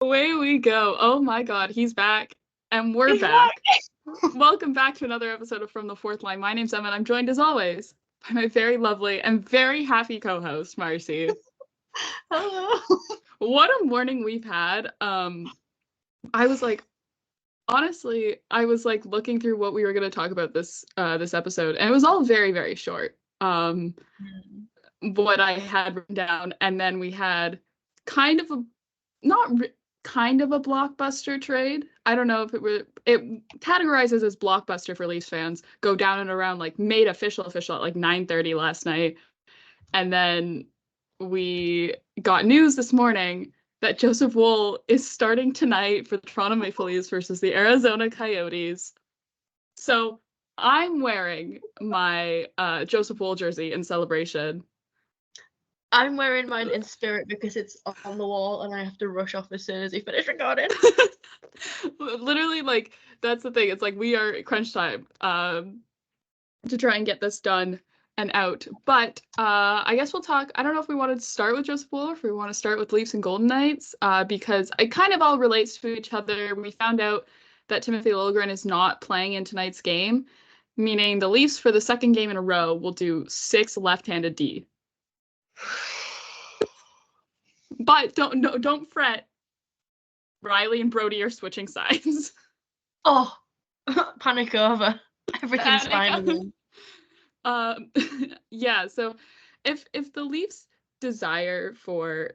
Away we go. Oh my god, he's back. And we're back. Welcome back to another episode of From the Fourth Line. My name's Emma, and I'm joined as always by my very lovely and very happy co-host, Marcie. Hello. What a morning we've had. I was looking through what we were going to talk about this episode, and it was all very, very short. What I had written down, and then we had kind of a blockbuster trade. I don't know if it categorizes as blockbuster for Leafs fans. Go down and around, like, made official at like 9:30 last night. And then we got news this morning that Joseph Woll is starting tonight for the Toronto Maple Leafs versus the Arizona Coyotes. So I'm wearing my Joseph Woll jersey in celebration. I'm wearing mine in spirit because it's on the wall and I have to rush off as soon as we finish recording. Literally, like, that's the thing. It's like we are crunch time to try and get this done and out. But I guess we'll talk. I don't know if we wanted to start with Joseph Woll or if we want to start with Leafs and Golden Knights because it kind of all relates to each other. We found out that Timothy Liljegren is not playing in tonight's game, meaning the Leafs for the second game in a row will do 6 left-handed D. But don't fret. Riley and Brody are switching sides. Oh, panic over. Everything's fine. Yeah, so if the Leafs' desire for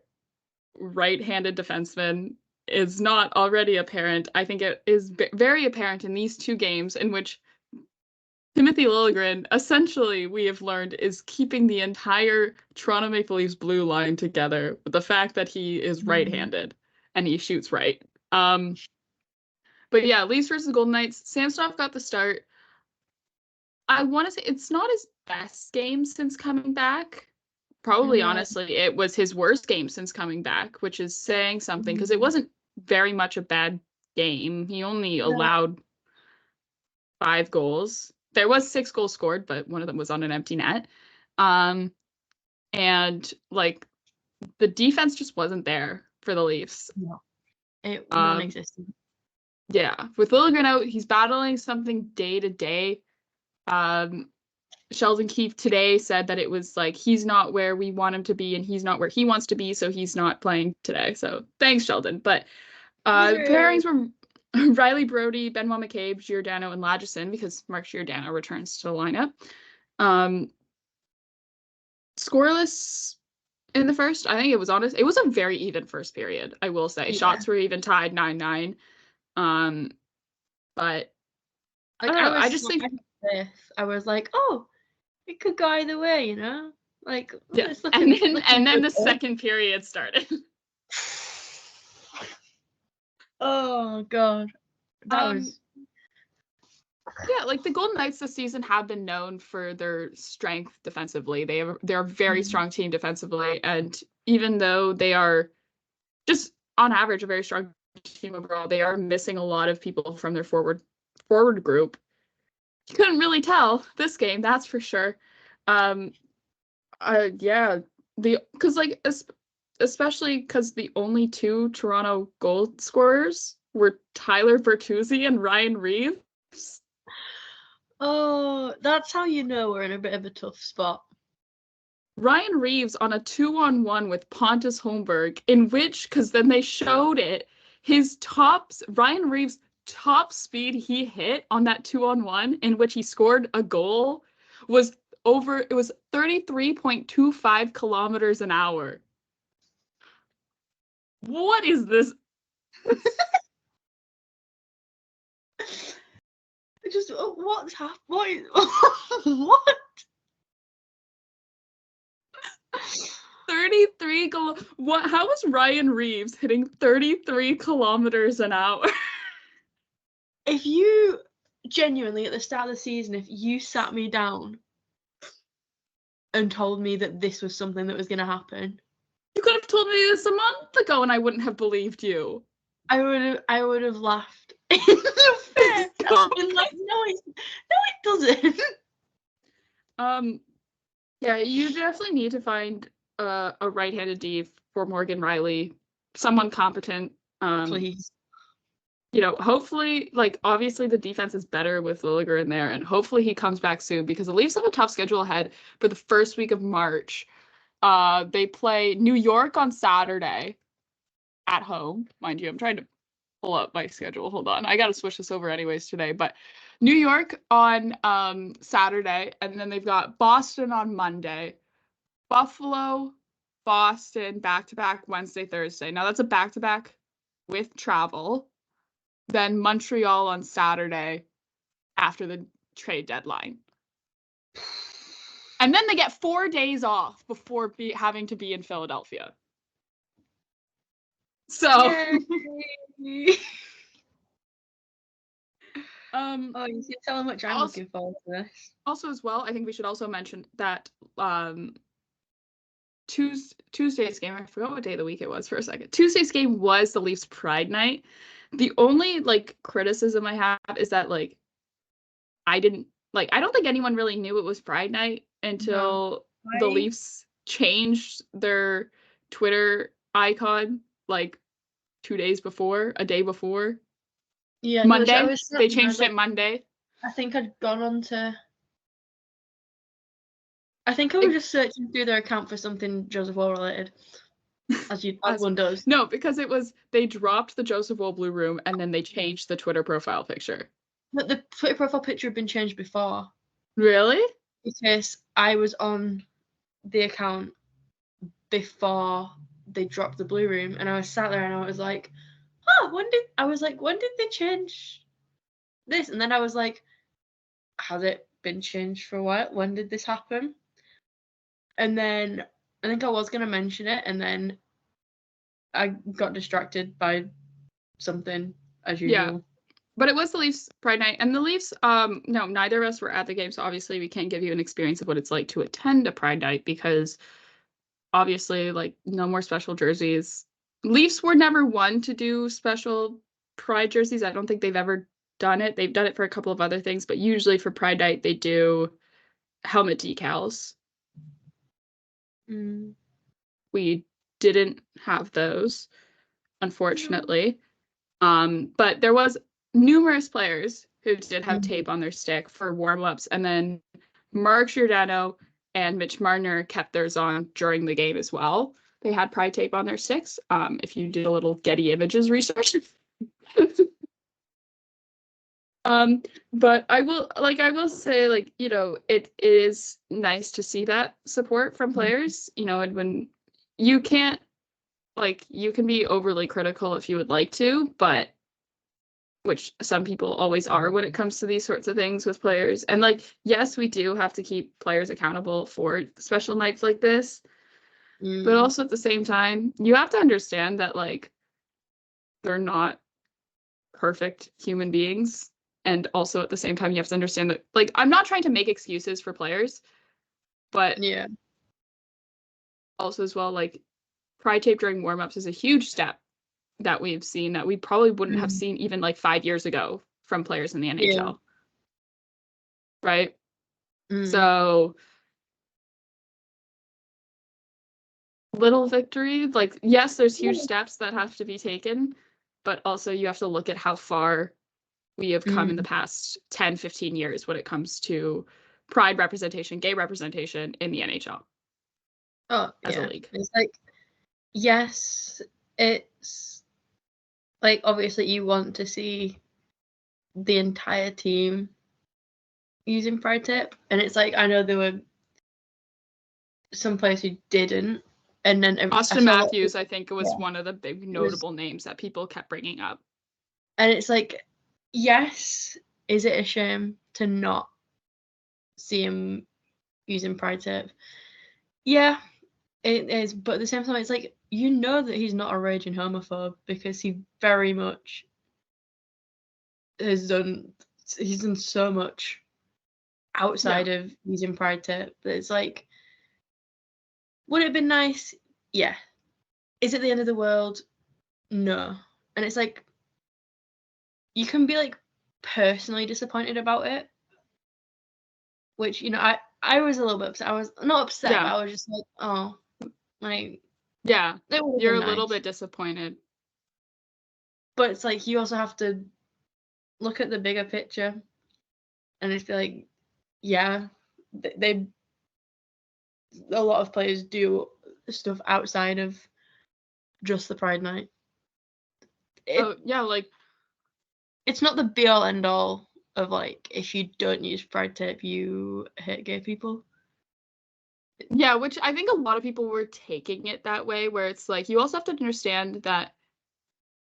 right-handed defensemen is not already apparent, I think it is very apparent in these 2 games in which Timothy Liljegren, essentially, we have learned, is keeping the entire Toronto Maple Leafs blue line together with the fact that he is right-handed and he shoots right. But yeah, Leafs versus Golden Knights. Samsonov got the start. I want to say it's not his best game since coming back. Probably, honestly, it was his worst game since coming back, which is saying something because it wasn't very much a bad game. He only allowed 5 goals. There was 6 goals scored, but one of them was on an empty net. And like the defense just wasn't there for the Leafs. No, it non-existent. Yeah, with Liljegren out, he's battling something day to day. Sheldon Keefe today said that it was like he's not where we want him to be and he's not where he wants to be, so he's not playing today. So thanks, Sheldon. But pairings were Riley, Brody, Benoit McCabe, Giordano, and Lagesson because Mark Giordano returns to the lineup. Scoreless in the first. I think it was honest. It was a very even first period, I will say. Yeah. Shots were even tied 9-9. But I don't know. I just think I was like, oh, it could go either way, you know? Like, yeah. And then the second period started. Oh god, that was. Yeah, like the Golden Knights this season have been known for their strength defensively. They're a very strong team defensively, and even though they are just on average a very strong team overall, they are missing a lot of people from their forward group. You couldn't really tell this game, that's for sure. Especially because the only 2 Toronto goal scorers were Tyler Bertuzzi and Ryan Reeves. Oh, that's how you know we're in a bit of a tough spot. Ryan Reeves on a 2-on-1 with Pontus Holmberg, in which, because then they showed it, Ryan Reeves' top speed he hit on that 2-on-1, in which he scored a goal, was 33.25 kilometers an hour. What is this? Just what's happened? What? 33 what? How is Ryan Reeves hitting 33 kilometers an hour? If you genuinely at the start of the season, if you sat me down and told me that this was something that was going to happen, you could have told me this a month ago, and I wouldn't have believed you. I would have laughed in the face. I've been like, no, it doesn't. Yeah, you definitely need to find a right-handed D for Morgan Rielly, someone competent Please. You know, hopefully, like, obviously the defense is better with Lilliger in there, and hopefully he comes back soon because the Leafs have a tough schedule ahead for the first week of March. They play New York on Saturday at home, mind you. I'm trying to pull up my schedule. Hold on. I got to switch this over anyways today, but New York on Saturday, and then they've got Boston on Monday, Buffalo, Boston, back-to-back Wednesday, Thursday. Now that's a back-to-back with travel. Then Montreal on Saturday after the trade deadline. And then they get 4 days off before having to be in Philadelphia. So you can tell how much I'm looking forward to this. Also as well, I think we should also mention that Tuesday's game, I forgot what day of the week it was for a second. Tuesday's game was the Leafs Pride Night. The only like criticism I have is that like I don't think anyone really knew it was Pride Night until the Leafs changed their Twitter icon like 2 days before, a day before. Yeah, Monday. They changed it Monday. I think I'd gone on to. I think I was just searching through their account for something Joseph Woll related, as one does. No, because they dropped the Joseph Woll Blue Room and then they changed the Twitter profile picture. But the Twitter profile picture had been changed before. Really? Because I was on the account before they dropped the Blue Room, and I was sat there and I was like, when did they change this? And then I was like, has it been changed for a while? When did this happen? And then I think I was going to mention it, and then I got distracted by something, as usual. Yeah. But it was the Leafs Pride Night, and the Leafs, no, neither of us were at the game, so obviously we can't give you an experience of what it's like to attend a Pride Night because obviously, like, no more special jerseys. Leafs were never one to do special Pride jerseys. I don't think they've ever done it. They've done it for a couple of other things, but usually for Pride Night, they do helmet decals. We didn't have those, unfortunately. But there was numerous players who did have tape on their stick for warm-ups, and then Mark Giordano and Mitch Marner kept theirs on during the game as well. They had Pride tape on their sticks. If you did a little Getty Images research. But I will say, like, you know, it is nice to see that support from players, you know, and when you can't, like, you can be overly critical if you would like to, but which some people always are when it comes to these sorts of things with players. And like, yes, we do have to keep players accountable for special nights like this, but also at the same time, you have to understand that like they're not perfect human beings. And also at the same time, you have to understand that, like, I'm not trying to make excuses for players, but yeah, also as well, like, Pride tape during warm-ups is a huge step that we've seen that we probably wouldn't have seen even like 5 years ago from players in the NHL. Yeah. Right? So little victory, like, yes, there's huge steps that have to be taken, but also you have to look at how far we have come in the past 10, 15 years when it comes to Pride representation, gay representation in the NHL. As a league. It's like, yes, it's like, obviously you want to see the entire team using Pride tape, and it's like, I know there were some players who didn't, and then Austin Matthews, I think, was one of the big notable names that people kept bringing up. And it's like, yes, is it a shame to not see him using Pride tape? Yeah, it is, but at the same time, it's like, you know that he's not a raging homophobe because he very much he's done so much outside of using Pride tape. But it's like, would it have been nice? Yeah. Is it the end of the world? No. And it's like, you can be like personally disappointed about it, which, you know, I was a little bit upset. I was not upset, but I was just like, oh, like, yeah, you're a little bit disappointed. But it's like you also have to look at the bigger picture, and it's like, yeah, they a lot of players do stuff outside of just the Pride Night. Yeah, like It's not the be all end all of like, if you don't use Pride tape, you hate gay people. yeah, which I think a lot of people were taking it that way, where it's like you also have to understand that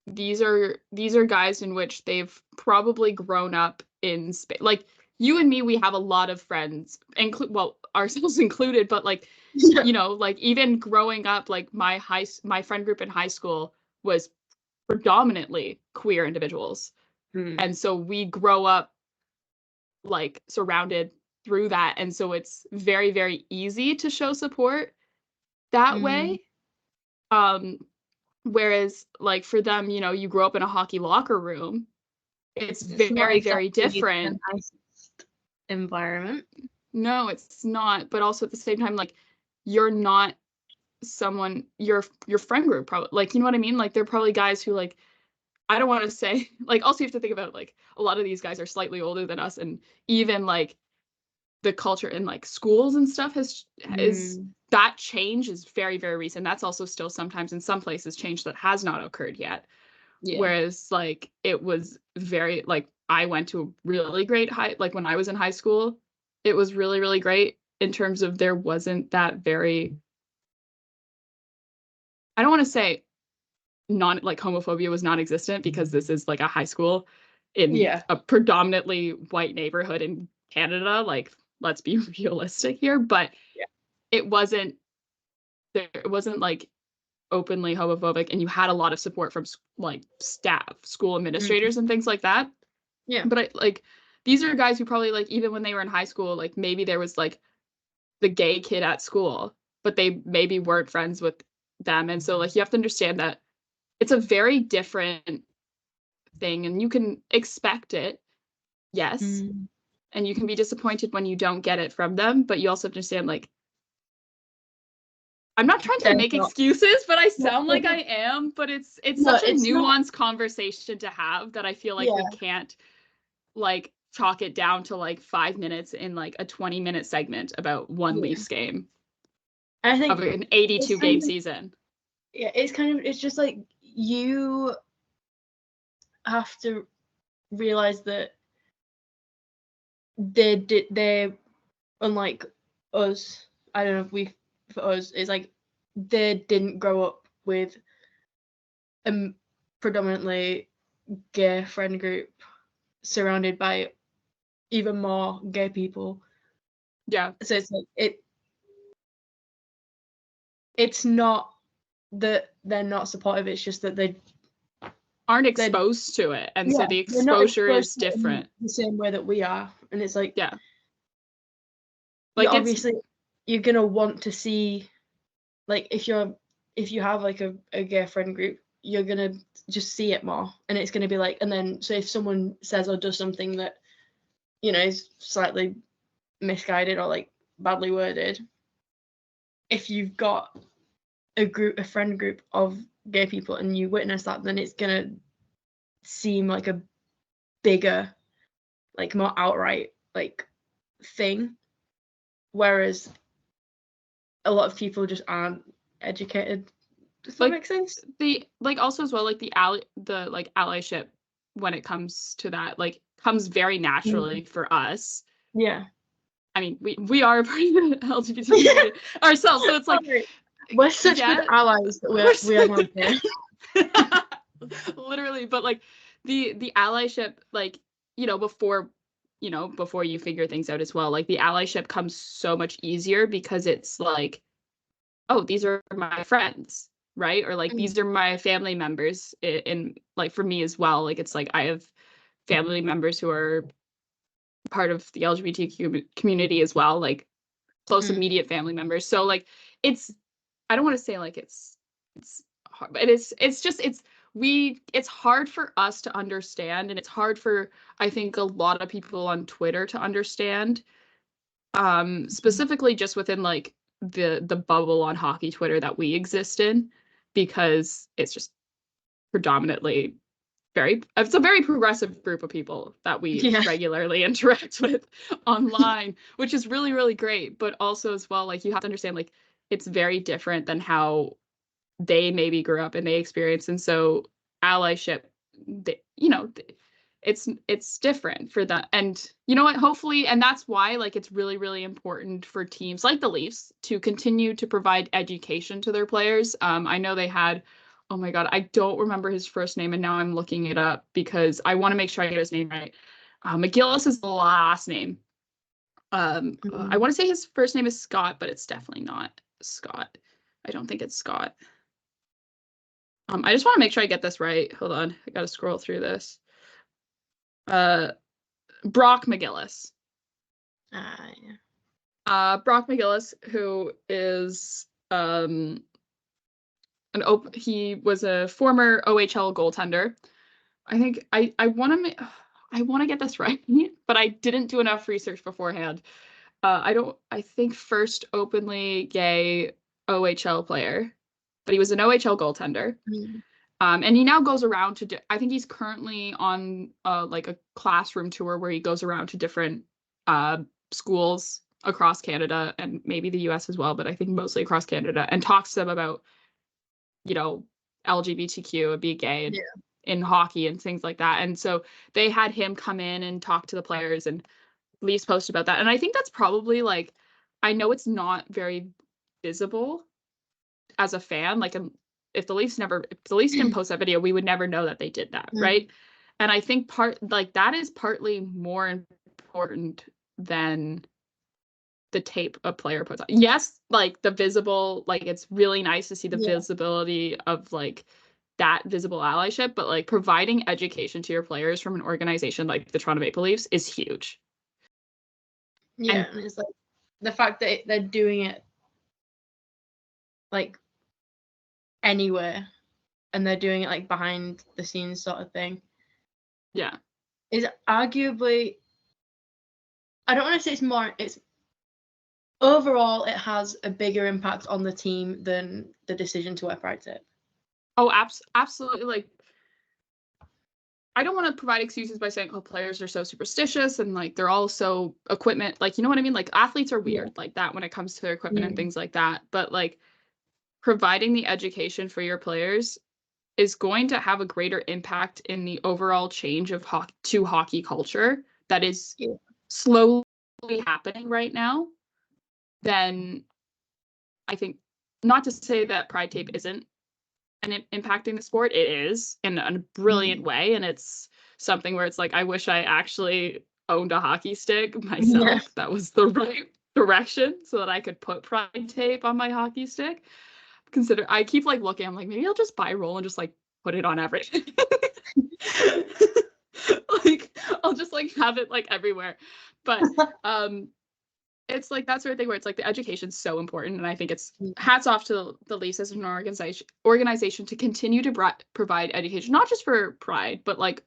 these are guys in which they've probably grown up in space. Like you and me, we have a lot of friends, well, ourselves included, but like you know, like even growing up, like my friend group in high school was predominantly queer individuals. And so we grow up like surrounded through that. And so it's very, very easy to show support that way. Whereas like for them, you know, you grow up in a hockey locker room, it's very, very different. A nice environment. No, it's not. But also at the same time, like you're not someone your friend group probably, like, you know what I mean? Like they're probably guys who, like, I don't want to say, like, also you have to think about like a lot of these guys are slightly older than us, and even like the culture in like schools and stuff is that change is very, very recent. That's also still sometimes in some places change that has not occurred yet. Yeah. Whereas like it was very, like, I went to a really great like when I was in high school, it was really, really great in terms of there wasn't that very, I don't want to say like homophobia was non-existent, because this is like a high school in a predominantly white neighborhood in Canada. Like, let's be realistic here, but it wasn't like openly homophobic, and you had a lot of support from like staff, school administrators and things like that. Yeah. But like these are guys who probably, like, even when they were in high school, like maybe there was like the gay kid at school, but they maybe weren't friends with them. And so like you have to understand that it's a very different thing, and you can expect it, yes, and you can be disappointed when you don't get it from them, but you also understand, like, I'm not trying to make excuses, but I sound like I am, but it's such a nuanced conversation to have that I feel like we can't like chalk it down to like 5 minutes in like a 20-minute segment about one Leafs game. I think of an 82 game season. Yeah, it's just like you have to realize that they unlike us. I don't know if for us, it's like they didn't grow up with a predominantly gay friend group surrounded by even more gay people. Yeah. So it's like it's not that they're not supportive, it's just that they aren't exposed to it, and so the exposure is different. The same way that we are, and it's like, like, obviously you're gonna want to see, like, if you have like a gay friend group, you're gonna just see it more, and it's gonna be like, and then so if someone says or does something that, you know, is slightly misguided or like badly worded, if you've got a friend group of gay people and you witness that, then it's gonna seem like a bigger, like more outright like thing, whereas a lot of people just aren't educated. Does that make sense? The like also as well, like the like allyship when it comes to that, like, comes very naturally for us. Yeah. I mean, we are a part of the LGBT community ourselves, so it's like we're such good allies that we are not there. Literally, but like the allyship, like, you know, before you figure things out as well, like the allyship comes so much easier because it's like, oh, these are my friends, right? Or like these are my family members. And like for me as well, like it's like I have family members who are part of the LGBTQ community as well, like close immediate family members. So like I don't want to say like it's hard, but it's hard for us to understand, and it's hard for, I think, a lot of people on Twitter to understand, specifically just within like the bubble on hockey Twitter that we exist in, because it's just predominantly it's a very progressive group of people that we regularly interact with online, which is really, really great. But also as well, like, you have to understand, like, it's very different than how they maybe grew up and they experienced. And so allyship, it's different for that. And you know what, hopefully, and that's why, like, it's really, really important for teams like the Leafs to continue to provide education to their players. I know they had, oh my God, I don't remember his first name, and now I'm looking it up because I want to make sure I get his name right. McGillis is the last name. I want to say his first name is Scott, but it's definitely not Scott. I don't think it's Scott. I just want to make sure I get this right. Hold on, I gotta scroll through this. Brock McGillis. Yeah. Brock McGillis, who is he was a former OHL goaltender. I think I want to get this right, but I didn't do enough research beforehand. I think first openly gay OHL player, but he was an OHL goaltender. And he now goes around to, I think he's currently on like a classroom tour where he goes around to different schools across Canada and maybe the US as well, but I think mostly across Canada, and talks to them about, LGBTQ and being gay and in hockey and things like that. And so they had him come in and talk to the players, and Leafs post about that. And I think that's probably, like, I know it's not very visible as a fan. Like, if the Leafs didn't post that video, we would never know that they did that, right? And I think that is partly more important than the tape a player puts on. Yes, like the visible, like, it's really nice to see the visibility of, like, that visible allyship, but, like, providing education to your players from an organization like the Toronto Maple Leafs is huge. Yeah, and it's like the fact that they're doing it, like, anywhere, and they're doing it, like, behind the scenes sort of thing. Yeah. Is arguably, I don't want to say it's overall, it has a bigger impact on the team than the decision to wear pride tape. Oh, absolutely. Like, I don't want to provide excuses by saying, oh, players are so superstitious and, like, they're all so equipment. Like, you know what I mean? Like, athletes are weird like that when it comes to their equipment and things like that. But, like, providing the education for your players is going to have a greater impact in the overall change of hockey culture that is slowly happening right now. Then I think, not to say that pride tape isn't impacting the sport, it is in a brilliant way, and it's something where it's like, I wish I actually owned a hockey stick myself that was the right direction so that I could put pride tape on my hockey stick. I keep, like, looking, I'm like, maybe I'll just buy a roll and just, like, put it on everything. Like, I'll just, like, have it, like, everywhere. But it's like that sort of thing where it's like the education's so important, and I think it's hats off to the Leafs as an organization to continue to provide education, not just for Pride, but, like,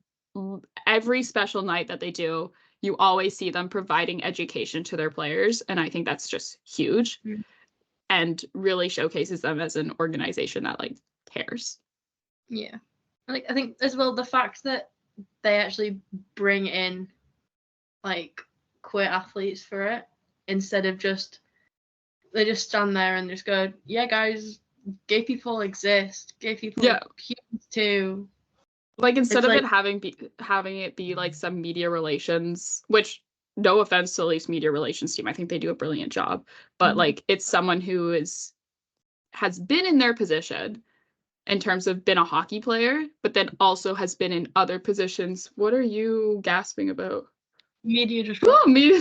every special night that they do, you always see them providing education to their players, and I think that's just huge and really showcases them as an organization that, like, cares. Yeah, like, I think as well the fact that they actually bring in, like, queer athletes for it, instead of they just stand there and just go, yeah, guys, gay people exist, gay people are humans too. Like, instead of it having it be like some media relations, which, no offense to the Leafs media relations team, I think they do a brilliant job, but like, it's someone who has been in their position in terms of been a hockey player, but then also has been in other positions. What are you gasping about? Media just media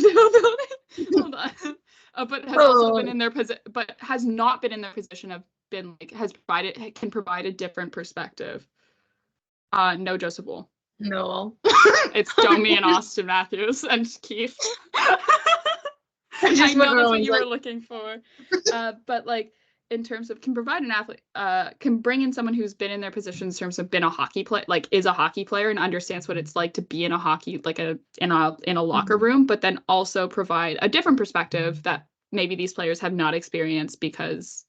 hold on. But has also been in their but has not been in their position of been, like, can provide a different perspective. No, Joseph Woll. No. It's Domi and Austin Matthews and Keith. I know that's what you were looking for. But, like, in terms of can provide an athlete, can bring in someone who's been in their positions in terms of been a hockey player, like, is a hockey player and understands what it's like to be in a hockey, like, in a locker room, but then also provide a different perspective that maybe these players have not experienced because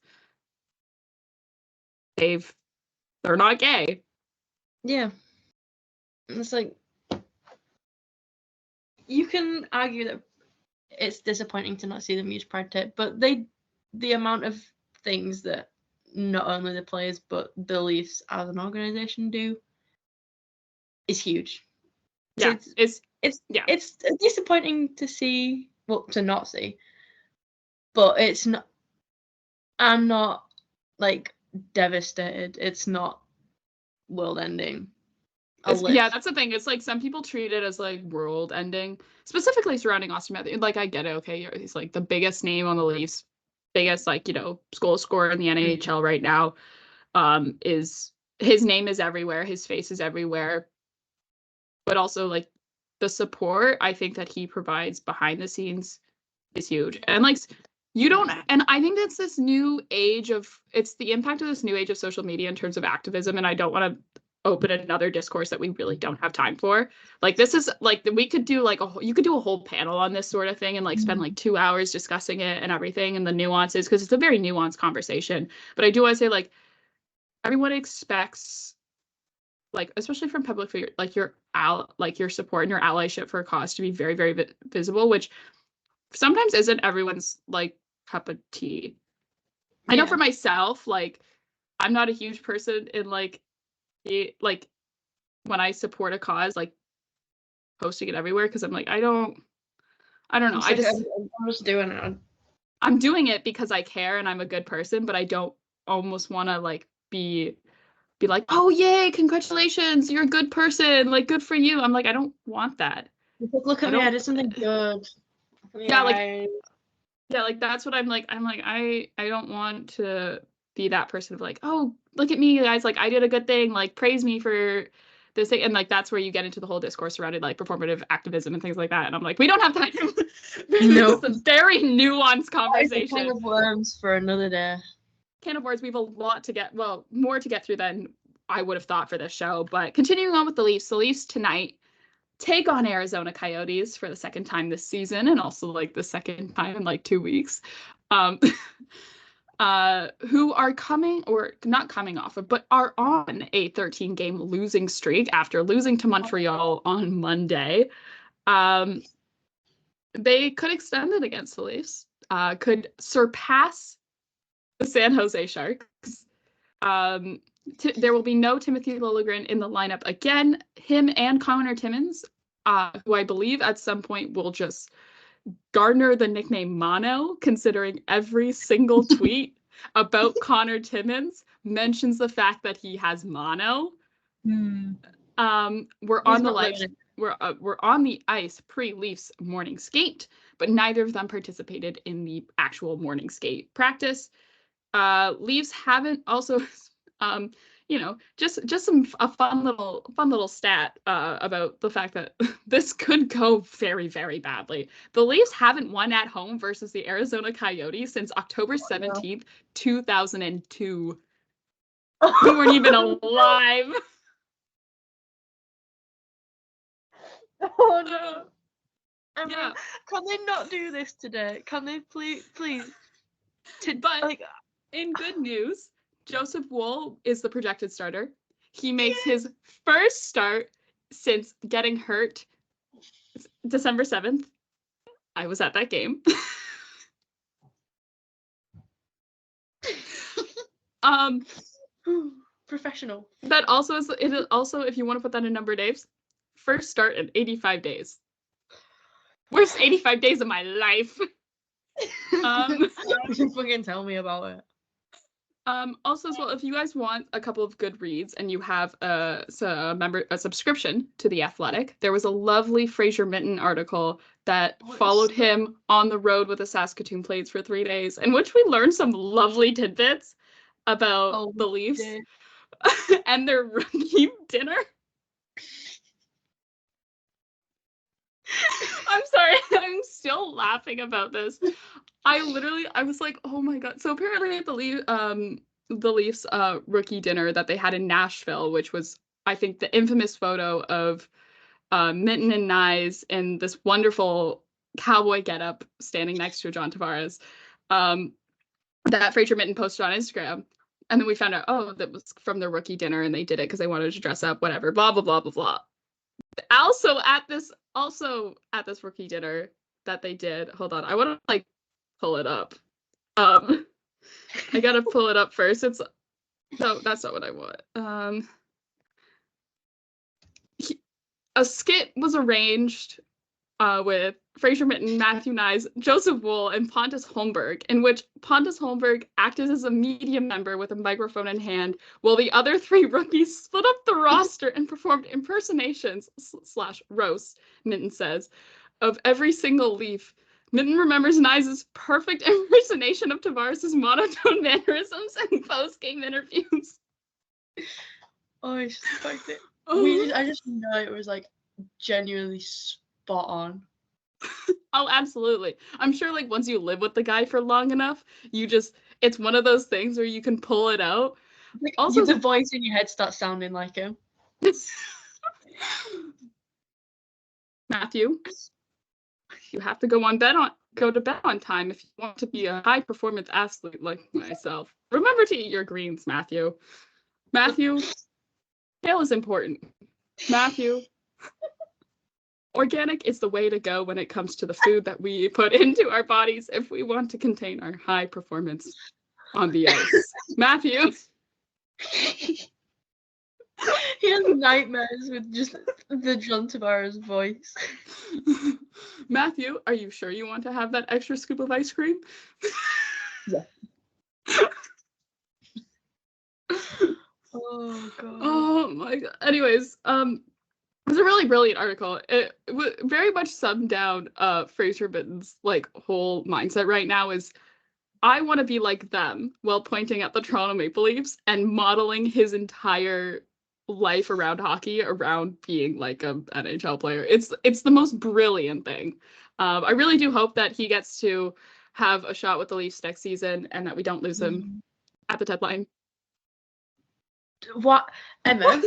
they're not gay. Yeah. It's like, you can argue that it's disappointing to not see them use Pride tape, but the amount of things that not only the players but the Leafs as an organization do is huge. Yeah, So yeah. it's disappointing to see, well, to not see, but it's not. I'm not like devastated. It's not world ending. Yeah, that's the thing. It's like some people treat it as like world ending, specifically surrounding Austin Matthews. Like I get it, okay, he's like the biggest name on the Leafs, biggest like, you know, goal scorer in the NHL right now. Is his name is everywhere, his face is everywhere, but also like the support I think that he provides behind the scenes is huge. And like you don't, and I think that's this new age of, it's the impact of this new age of social media in terms of activism. And I don't want to open another discourse that we really don't have time for. Like this is like, we could do like you could do a whole panel on this sort of thing and like spend like 2 hours discussing it and everything and the nuances, because it's a very nuanced conversation. But I do want to say, like, everyone expects, like, especially from public figure, like your support and your allyship for a cause to be very, very visible, which sometimes isn't everyone's like cup of tea. I know for myself, like, I'm not a huge person in like when I support a cause, like posting it everywhere, because I'm like, I don't know. I'm just doing it. I'm doing it because I care and I'm a good person, but I don't almost want to like be like, oh yay, congratulations, you're a good person, like good for you. I'm like, I don't want that. Look at me, I did something good. Yeah, like that's what I'm like. I don't want to be that person of like, oh, look at me, guys, like I did a good thing, like praise me for this thing. And like that's where you get into the whole discourse surrounded like performative activism and things like that. And I'm like, we don't have time. Nope. It's a very nuanced conversation. Can of worms for another day. Can of worms. We have a lot to get, well, more to get through than I would have thought for this show. But continuing on with the Leafs tonight take on Arizona Coyotes for the second time this season, and also like the second time in like 2 weeks. Who are coming, or not coming off of, but are on a 13-game losing streak after losing to Montreal on Monday. They could extend it against the Leafs, could surpass the San Jose Sharks. There will be no Timothy Liljegren in the lineup again. Him and Connor Timmins, who I believe at some point will just garner the nickname Mono, considering every single tweet about Connor Timmins mentions the fact that he has mono. We're on the ice pre-Leafs morning skate, but neither of them participated in the actual morning skate practice. Leafs haven't also, just a fun little stat about the fact that this could go very, very badly. The Leafs haven't won at home versus the Arizona Coyotes since October 17th, 2002. We weren't even alive. Oh no. I mean, can they not do this today? Can they please? But like, in good news, Joseph Woll is the projected starter. He makes his first start since getting hurt December 7th. I was at that game. Professional. That also is, it is also, if you want to put that in number of days, first start in 85 days. Worst 85 days of my life. You fucking tell me about it. Also, as well, if you guys want a couple of good reads and you have a subscription to The Athletic, there was a lovely Fraser Minton article that followed him on the road with the Saskatoon Blades for 3 days, in which we learned some lovely tidbits about the Leafs and their rookie dinner. I'm sorry, I'm still laughing about this. I was like, oh my god. So apparently at the Leafs rookie dinner that they had in Nashville, which was, I think, the infamous photo of Minton and Nyes in this wonderful cowboy getup standing next to John Tavares, that Fraser Minton posted on Instagram. And then we found out, oh, that was from the rookie dinner and they did it because they wanted to dress up, whatever, blah, blah, blah, blah, blah. Also at this rookie dinner that they did. Hold on, I want to like pull it up. I gotta pull it up first. No, that's not what I want. A skit was arranged with Fraser Mitten, Matthew Nyes, Joseph Woll, and Pontus Holmberg, in which Pontus Holmberg acted as a media member with a microphone in hand, while the other three rookies split up the roster and performed impersonations / roasts, Mitten says, of every single Leaf. Mitten remembers Nyes' perfect impersonation of Tavares' monotone mannerisms and post-game interviews. Oh, it's just the fact that Oh. I just know it was like genuinely spot on. Oh, absolutely. I'm sure like once you live with the guy for long enough, it's one of those things where you can pull it out. Like, Also, the voice in your head starts sounding like him. Matthew, you have to go to bed on time if you want to be a high performance athlete like myself. Remember to eat your greens, Matthew. Matthew, kale is important. Matthew, organic is the way to go when it comes to the food that we put into our bodies if we want to contain our high performance on the ice. Matthew. He has nightmares with just the John Tavares voice. Matthew, are you sure you want to have that extra scoop of ice cream? Yeah. Oh god. Oh my god. Anyways, it was a really brilliant article. It very much summed down Fraser Mitten's like whole mindset right now is I want to be like them while pointing at the Toronto Maple Leafs and modeling his entire life around hockey around being like an NHL player. It's the most brilliant thing. I really do hope that he gets to have a shot with the Leafs next season and that we don't lose him at the deadline. What, Emma?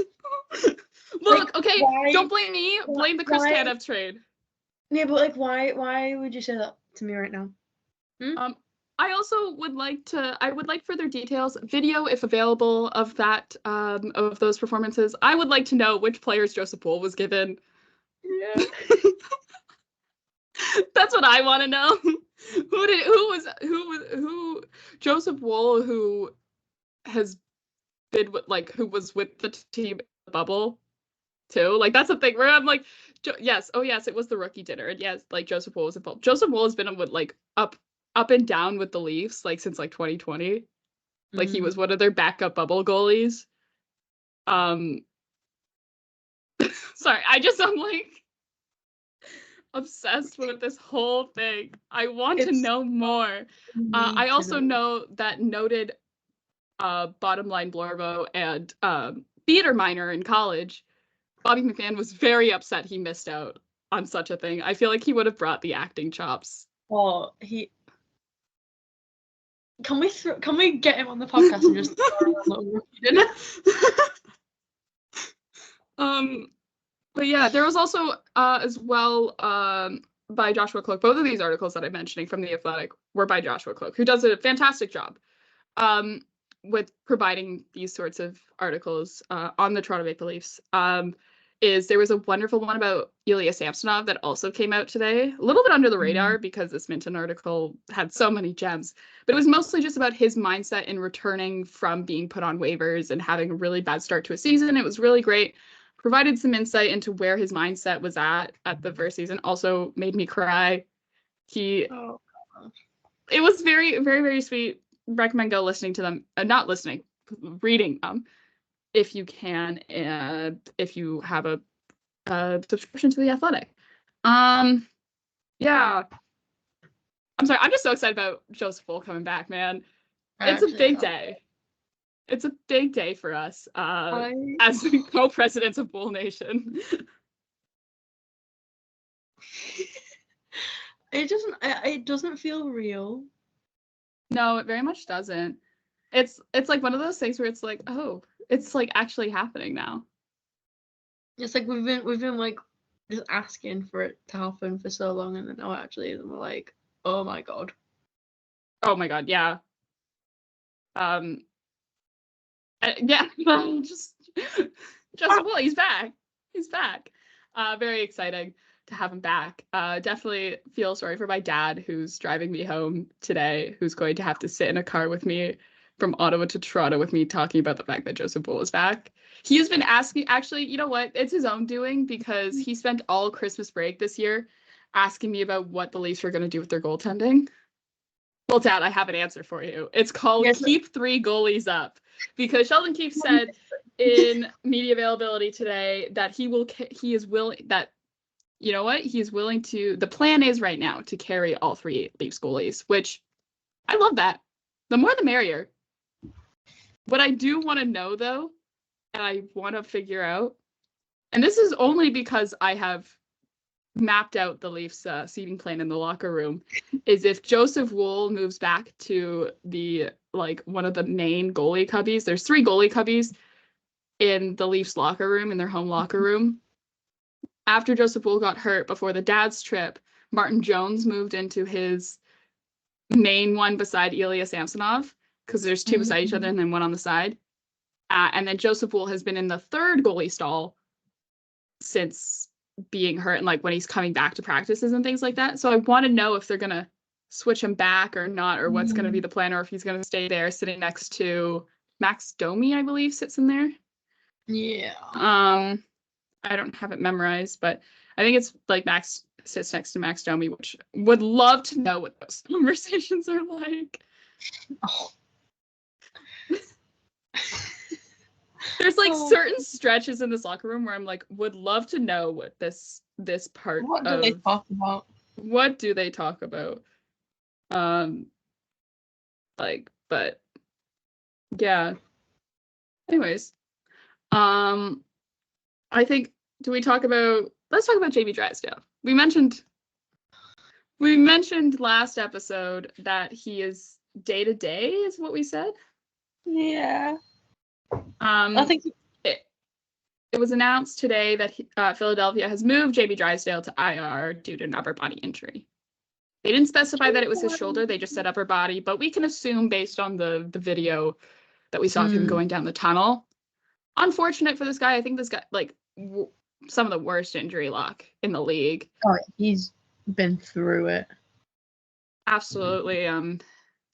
Look, okay, don't blame me. Blame the Chris Tanev trade. Yeah, but like, why would you say that to me right now? I also would like further details, video if available, of that, of those performances. I would like to know which players Joseph Woll was given. Yeah. That's what I want to know. Who Joseph Woll, who has been who was with the team in the bubble too. Like that's the thing where I'm like, yes, it was the rookie dinner, and yes, like Joseph Woll was involved. Joseph Woll has been with like up and down with the Leafs like since like 2020. Like he was one of their backup bubble goalies. Sorry, I'm like obsessed with this whole thing. I want to know more. I also know that noted bottom line Blorvo and theater minor in college, Bobby McMahon, was very upset he missed out on such a thing. I feel like he would have brought the acting chops. Oh, Can we get him on the podcast and just But yeah, there was also as well by Joshua Cloak. Both of these articles that I'm mentioning from The Athletic were by Joshua Cloak, who does a fantastic job with providing these sorts of articles on the Toronto Maple Leafs. There was a wonderful one about Ilya Samsonov that also came out today, a little bit under the radar because this Minton article had so many gems, but it was mostly just about his mindset in returning from being put on waivers and having a really bad start to a season. It was really great. Provided some insight into where his mindset was at the first season. Also made me cry. It was very, very, very sweet. Recommend go listening to them. Not listening, reading them if you can, and if you have a subscription to The Athletic. Yeah. I'm sorry. I'm just so excited about Joseph Woll coming back, man. It's a big day. It's a big day for us as the co-presidents of Bull Nation. It doesn't feel real. No, it very much doesn't. It's like one of those things where it's like, oh, it's like actually happening now. It's like we've been like just asking for it to happen for so long, and then now it actually is, and we're like, oh my god. Oh my god, yeah. Yeah, just well, he's back. He's back. Very exciting to have him back. Definitely feel sorry for my dad who's driving me home today, who's going to have to sit in a car with me from Ottawa to Toronto with me talking about the fact that Joseph Woll is back. He has been asking, actually, you know what? It's his own doing because he spent all Christmas break this year asking me about what the Leafs are going to do with their goaltending. Well, Dad, I have an answer for you. It's called Yes. Keep 3 Goalies Up. Because Sheldon Keefe said in media availability today that he is willing, that, you know what? He is willing to, the plan is right now to carry all 3 Leafs goalies, which I love that. The more the merrier. What I do want to know, though, and I want to figure out, and this is only because I have mapped out the Leafs seating plan in the locker room, is if Joseph Woll moves back to the one of the main goalie cubbies. There's 3 goalie cubbies in the Leafs locker room, in their home locker room. After Joseph Woll got hurt before the dad's trip, Martin Jones moved into his main one beside Ilya Samsonov, because there's 2 beside each other and then one on the side. And then Joseph Woll has been in the 3rd goalie stall since being hurt and when he's coming back to practices and things like that. So I want to know if they're going to switch him back or not, or what's going to be the plan, or if he's going to stay there sitting next to Max Domi, I believe, sits in there. Yeah. I don't have it memorized, but I think it's Max sits next to Max Domi, which would love to know what those conversations are like. Oh. There's certain stretches in this locker room where I'm would love to know what this part What do they talk about? What do they talk about? But yeah. Anyways, I think let's talk about JB Drysdale. We mentioned last episode that he is day to day, is what we said. Yeah. I think it was announced today that Philadelphia has moved JB Drysdale to IR due to an upper body injury. They didn't specify that it was his shoulder. They just said upper body, but we can assume based on the video that we saw of him going down the tunnel. Unfortunate for this guy. I think this guy, some of the worst injury luck in the league. Oh, he's been through it. Absolutely.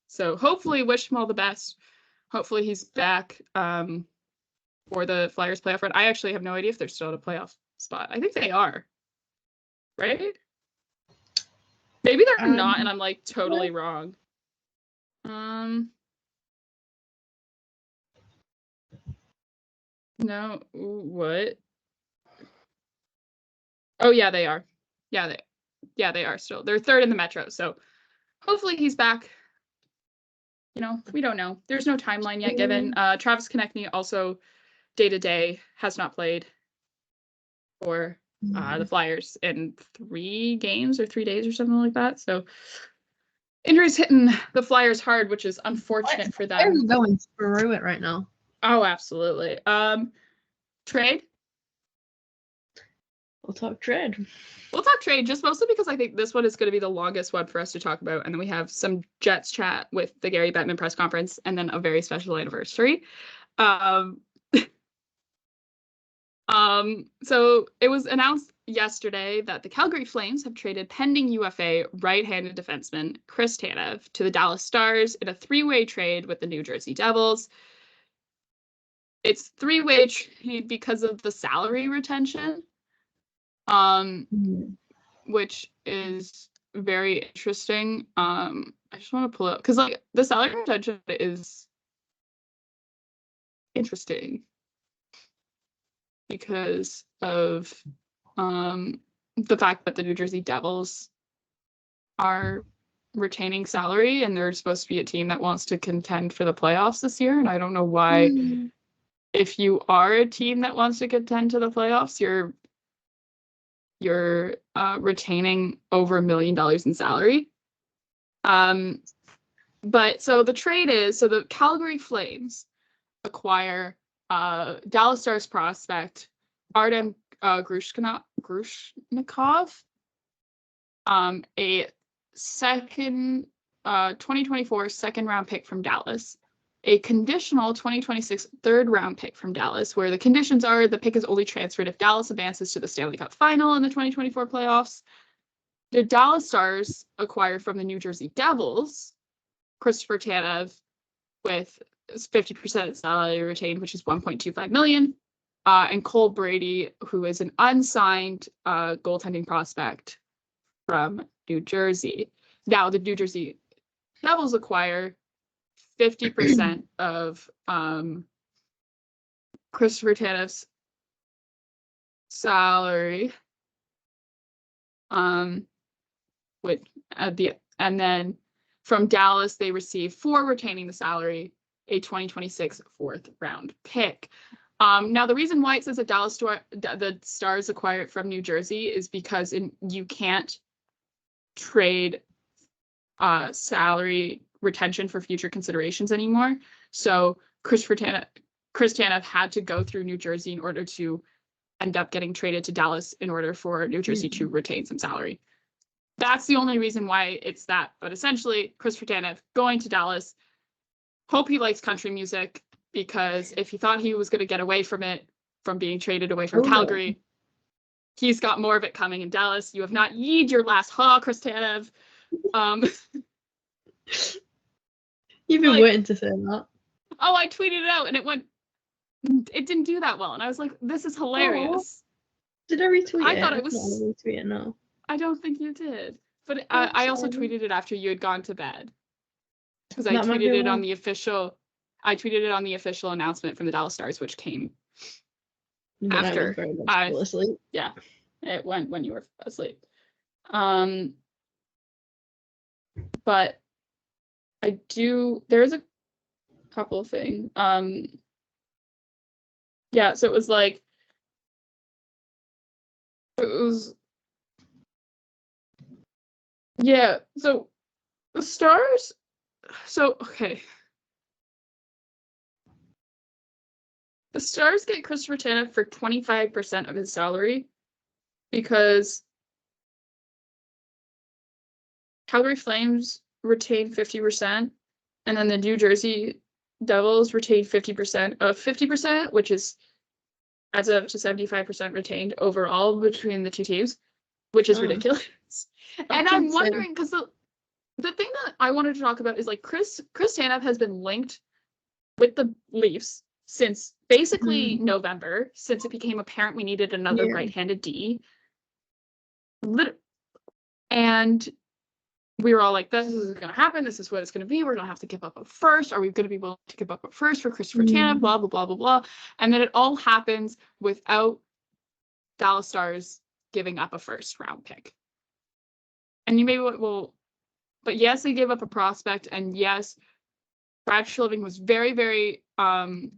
So hopefully wish him all the best. Hopefully he's back for the Flyers playoff run. I actually have no idea if they're still at a playoff spot. I think they are. Right? Maybe they're not, and I'm totally wrong. No, what? Oh yeah, they are. Yeah, they are still. They're 3rd in the Metro, so hopefully he's back. We don't know. There's no timeline yet given. Travis Konechny also day to day has not played for the Flyers in 3 games or 3 days or something like that. So injuries hitting the Flyers hard, which is unfortunate for them. They're going through it right now. Oh, absolutely. Trade? We'll talk trade. We'll talk trade, just mostly because I think this one is going to be the longest one for us to talk about. And then we have some Jets chat with the Gary Bettman press conference, and then a very special anniversary. So it was announced yesterday that the Calgary Flames have traded pending UFA right-handed defenseman Chris Tanev to the Dallas Stars in a 3-way trade with the New Jersey Devils. It's 3-way trade because of the salary retention, which is very interesting. I just want to pull up because the salary retention is interesting because of the fact that the New Jersey Devils are retaining salary and they're supposed to be a team that wants to contend for the playoffs this year. And I don't know why, if you are a team that wants to contend to the playoffs, you're retaining over $1 million in salary. But so the trade is, so the Calgary Flames acquire Dallas Stars prospect Artem Grushnikov, a 2024 second round pick from Dallas, a conditional 2026 third round pick from Dallas, where the conditions are the pick is only transferred if Dallas advances to the Stanley Cup final in the 2024 playoffs. The Dallas Stars acquire from the New Jersey Devils Christopher Tanev with 50% salary retained, which is $1.25 million, and Cole Brady, who is an unsigned goaltending prospect from New Jersey. Now, the New Jersey Devils acquire 50% of Christopher Tanev's salary, and then from Dallas they receive, for retaining the salary, a 2026 fourth round pick. Now, the reason why it says that the Stars acquire it from New Jersey is because you can't trade salary retention for future considerations anymore. So Chris Tanev had to go through New Jersey in order to end up getting traded to Dallas in order for New Jersey to retain some salary. That's the only reason why it's that. But essentially, Christopher Tanev going to Dallas. Hope he likes country music, because if he thought he was going to get away from it, from being traded away from Calgary, he's got more of it coming in Dallas. You have not yeed your last haw, Chris Tanev. You've been waiting to say that. Oh, I tweeted it out and it didn't do that well. And I was like, this is hilarious. Did I retweet it? I thought it was. No, I retweet it, no. I don't think you did. But I also tweeted it after you had gone to bed. Because I tweeted it on the official. I tweeted it on the official announcement from the Dallas Stars, which came after I was asleep. Yeah, it went when you were asleep. But I do. There's a couple of things. Yeah, so it was like. It was. Yeah, so the Stars. So, okay. The Stars get Christopher Tanev for 25% of his salary because Calgary Flames retain 50%, and then the New Jersey Devils retain 50% of 50%, which adds up to 75% retained overall between the two teams, which is ridiculous. And I'm wondering, because the thing that I wanted to talk about is, like, Chris Tanev has been linked with the Leafs since basically November, since it became apparent we needed another right-handed D. And we were all like, this is going to happen. This is what it's going to be. We're going to have to give up a first. Are we going to be willing to give up a first for Christopher Tanev? Blah, blah, blah, blah, blah. And then it all happens without Dallas Stars giving up a first round pick. And you may well, but yes, they gave up a prospect. And yes, Brad Shilving was very, very adamant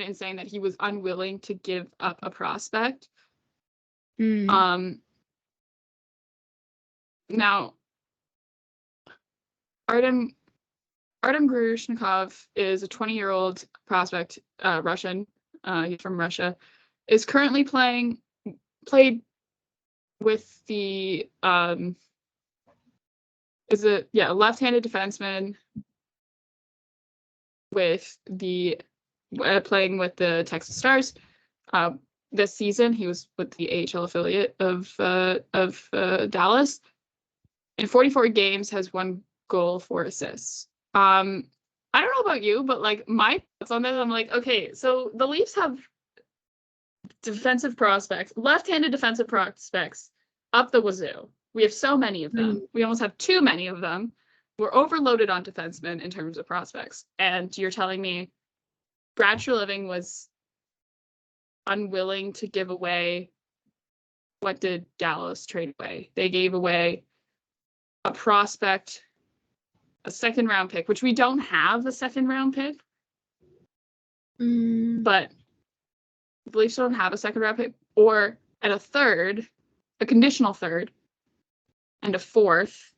in saying that he was unwilling to give up a prospect. Now, Artem Grushnikov is a 20-year-old prospect, Russian. He's from Russia. Is currently played with the is a left-handed defenseman with the playing with the Texas Stars. This season, he was with the AHL affiliate of Dallas. In 44 games, has 1 goal, 4 assists. I don't know about you, but like my thoughts on this, I'm like, okay, so the Leafs have defensive prospects, left-handed defensive prospects up the wazoo. We have so many of them. We almost have too many of them. We're overloaded on defensemen in terms of prospects. And you're telling me Brad Treliving was unwilling to give away. What did Dallas trade away? They gave away a prospect, a second round pick, which we don't have a second round pick. But the Leafs don't have a second round pick, or at a third, a conditional third, and a fourth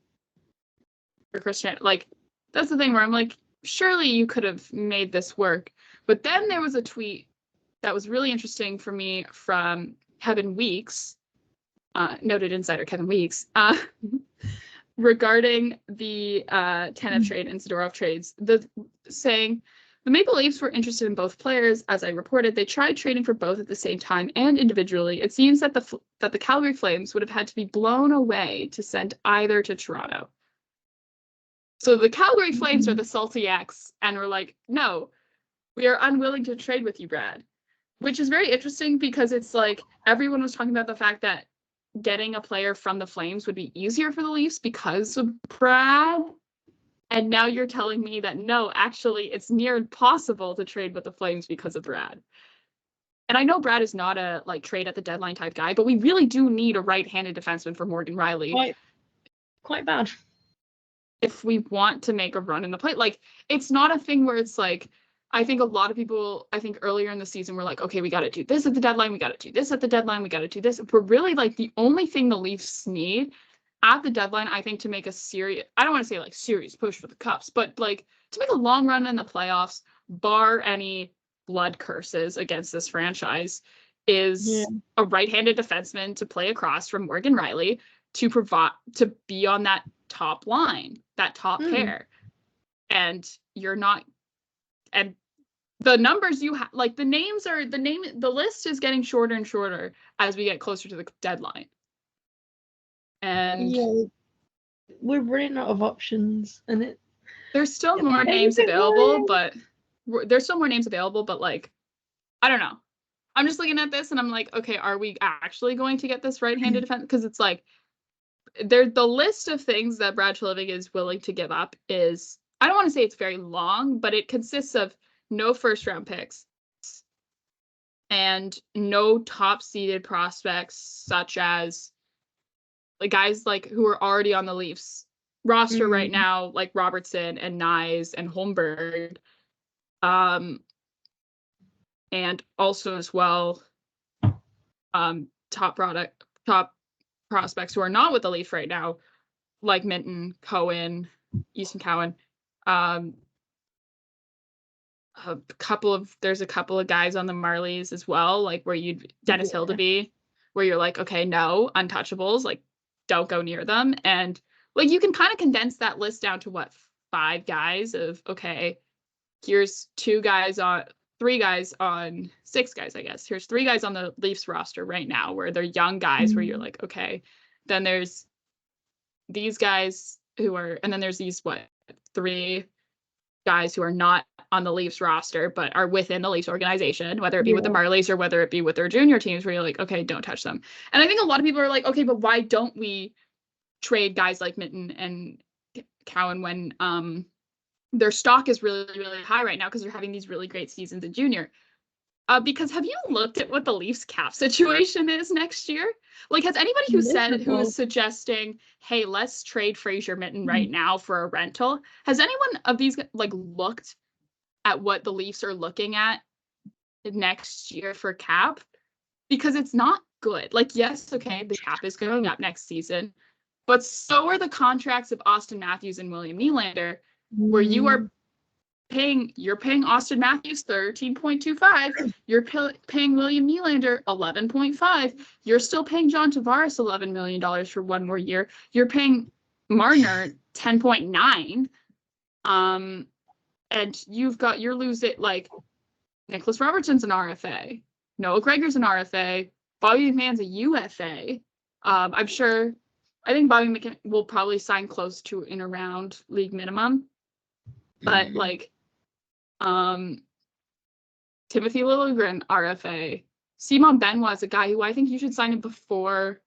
for Christian. Like, that's the thing where I'm like, surely you could have made this work. But then there was a tweet that was really interesting for me from Kevin Weeks, noted insider Kevin Weeks, regarding the Tanev trade and Zadorov trades, saying the Maple Leafs were interested in both players. As I reported, they tried trading for both at the same time and individually. It seems that the Calgary Flames would have had to be blown away to send either to Toronto. So the Calgary Flames are the salty X, and we're like, no, we are unwilling to trade with you, Brad. Which is very interesting because it's like everyone was talking about the fact that getting a player from the Flames would be easier for the Leafs because of Brad. And now you're telling me that no, actually, it's near impossible to trade with the Flames because of Brad. And I know Brad is not a like trade at the deadline type guy, but we really do need a right-handed defenseman for Morgan Rielly. Quite bad. If we want to make a run in the play, like it's not a thing where it's like, I think a lot of people, I think earlier in the season were like, okay, we got to do this at the deadline, we got to do this at the deadline, we got to do this. But really, like the only thing the Leafs need at the deadline, I think, to make a serious, I don't want to say like serious push for the Cups, but like to make a long run in the playoffs, bar any blood curses against this franchise, is a right-handed defenseman to play across from Morgan Rielly to provide, to be on that top line, that top pair. And you're not, and the numbers you have, like the names are, the list is getting shorter and shorter as we get closer to the deadline. And yeah, we're running out of options, and there's still more names available, but like, I don't know. I'm just looking at this and I'm like, okay, are we actually going to get this right-handed defense? Because it's like, the list of things that Brad Treliving is willing to give up is, I don't want to say it's very long, but it consists of no first round picks and no top seeded prospects, such as like guys like who are already on the Leafs roster right now, like Robertson and Nyes and Holmberg. And also as well, top prospects who are not with the Leafs right now, like Minton, Cohen, Easton Cowan. There's a couple of guys on the Marlies as well, like where Dennis Hildeby, where you're like, okay, no, untouchables, like don't go near them. And like you can kind of condense that list down to what, 5 guys of, okay, here's 3 guys on 6 guys, I guess. Here's 3 guys on the Leafs roster right now where they're young guys where you're like, okay, then there's these guys who are, and then there's these 3 guys who are not on the Leafs roster but are within the Leafs organization, whether it be with the Marlies or whether it be with their junior teams, where you're like, okay, don't touch them. And I think a lot of people are like, okay, but why don't we trade guys like Minton and Cowan when their stock is really, really high right now because they're having these really great seasons in junior? Because have you looked at what the Leafs cap situation is next year? Like, has anybody who is suggesting, hey, let's trade Fraser Minton right now for a rental, has anyone of these like looked at what the Leafs are looking at next year for cap? Because it's not good. Like, yes, okay, the cap is going up next season, but so are the contracts of Austin Matthews and William Nylander, where you're paying Austin Matthews $13.25. You're paying William Nylander $11.5. You're still paying John Tavares $11 million for one more year. You're paying Marner $10.9. And you're losing, like, Nicholas Robertson's an RFA. Noah Gregor's an RFA. Bobby McMahon's a UFA. I think Bobby McMahon will probably sign close to in around league minimum. But like, Timothy Liljegren, RFA. Simon Benoit is a guy who I think you should sign him before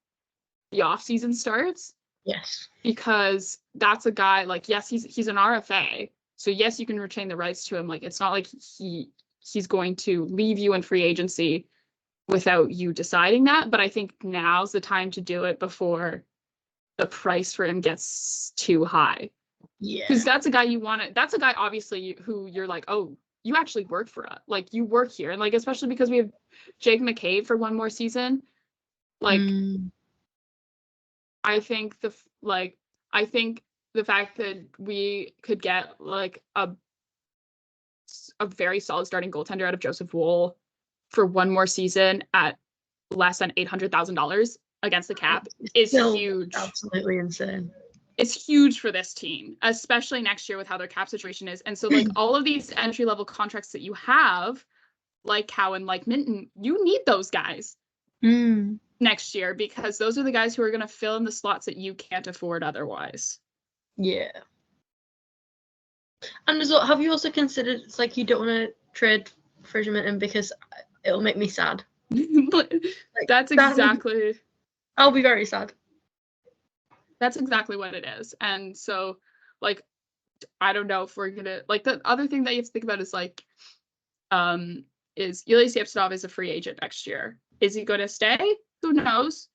the offseason starts. Yes. Because that's a guy, like, yes, he's an RFA. So yes, you can retain the rights to him. Like, it's not like he's going to leave you in free agency without you deciding that. But I think now's the time to do it before the price for him gets too high. Yeah. Because that's a guy that's a guy obviously who you're like, oh, you actually work for us. Like, you work here. And like, especially because we have Jake McCabe for one more season. Like, I think the fact that we could get like a very solid starting goaltender out of Joseph Woll for one more season at less than $800,000 against the cap is huge. Absolutely insane. is huge for this team, especially next year with how their cap situation is. And so like all of these entry level contracts that you have, like Cowan, like Minton, you need those guys next year because those are the guys who are going to fill in the slots that you can't afford otherwise. Yeah. And as well, have you also considered it's like you don't want to trade Fraser Minton because it'll make me sad? That's exactly. I'll be very sad. That's exactly what it is. And so, like, I don't know if we're gonna like the other thing that you have to think about is like, is Ilya Samsonov is a free agent next year. Is he going to stay? Who knows?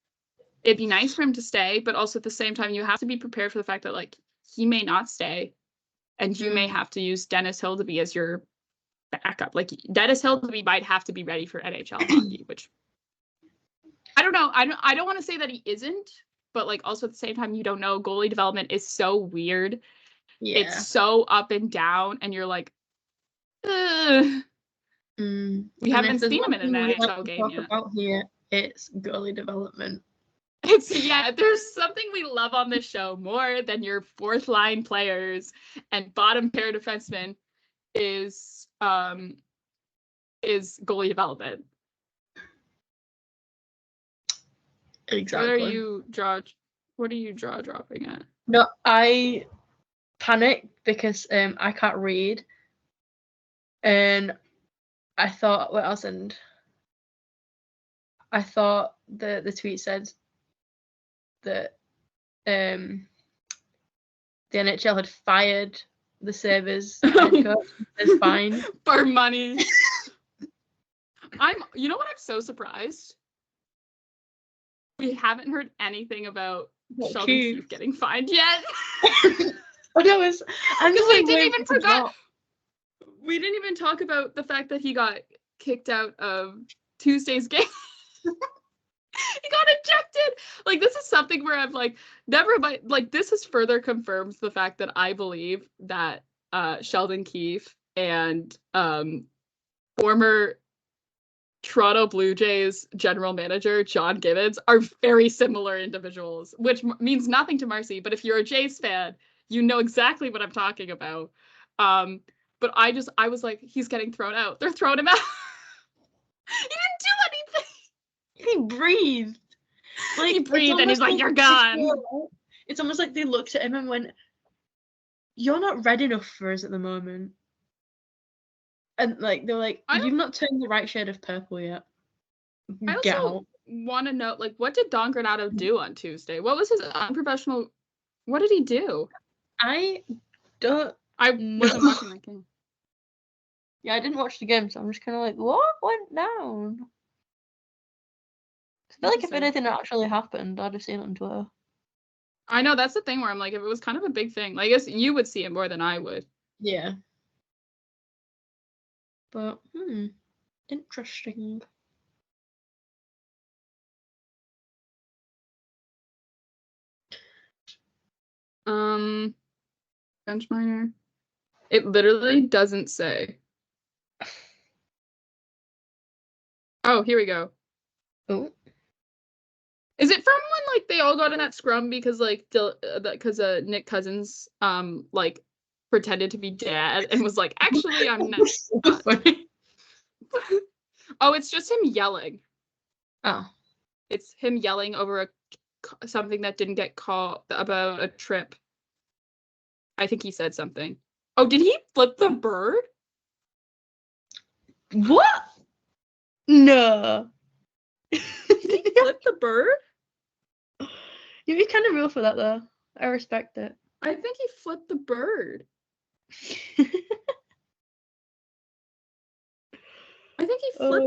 It'd be nice for him to stay, but also at the same time, you have to be prepared for the fact that like he may not stay, and you may have to use Dennis Hildeby as your backup. Like Dennis Hildeby might have to be ready for NHL hockey, which I don't know. I don't want to say that he isn't, but like also at the same time, you don't know. Goalie development is so weird. Yeah. It's so up and down, and you're like, we haven't seen him in an NHL game yet. About here, it's goalie development. There's something we love on this show more than your fourth line players and bottom pair defensemen is goalie development. Exactly. What are you dropping at? No, I panicked because I can't read, and I thought what else? And I thought the tweet said that the NHL had fired the Sabres head coach as fine for money. You know what? I'm so surprised. We haven't heard anything about Sheldon Keefe getting fined yet. Oh no, because we didn't even forget. We didn't even talk about the fact that he got kicked out of Tuesday's game. He got ejected. Like this is something where I'm like, never mind. Like this is further confirms the fact that I believe that Sheldon Keefe and former Toronto Blue Jays general manager John Gibbons are very similar individuals, which means nothing to Marcie. But if you're a Jays fan, you know exactly what I'm talking about. But I was like, he's getting thrown out. They're throwing him out. He didn't do anything. He breathed. Like, he breathed and he's like, you're gone. It's almost like they looked at him and went, you're not red enough for us at the moment. And like they're like, you've not turned the right shade of purple yet. I also want to know, like, what did Don Granato do on Tuesday? What was his unprofessional? What did he do? I wasn't watching that game. Yeah, I didn't watch the game, so I'm just kind of like, what went down? I feel like if anything actually happened, I'd have seen it on Twitter. I know, that's the thing where I'm like, if it was kind of a big thing, like, I guess you would see it more than I would. Yeah. But, interesting. Bench minor. It literally doesn't say. Oh, here we go. Oh. Is it from when like they all got in that scrum because like Nick Cousins like pretended to be dead and was like, actually I'm not. Oh, it's just him yelling. Oh. It's him yelling over something that didn't get called about a trip. I think he said something. Oh, did he flip the bird? What? No. Did he flip the bird? You'd be kind of real for that, though. I respect it. I think he flipped the bird. I think he flipped.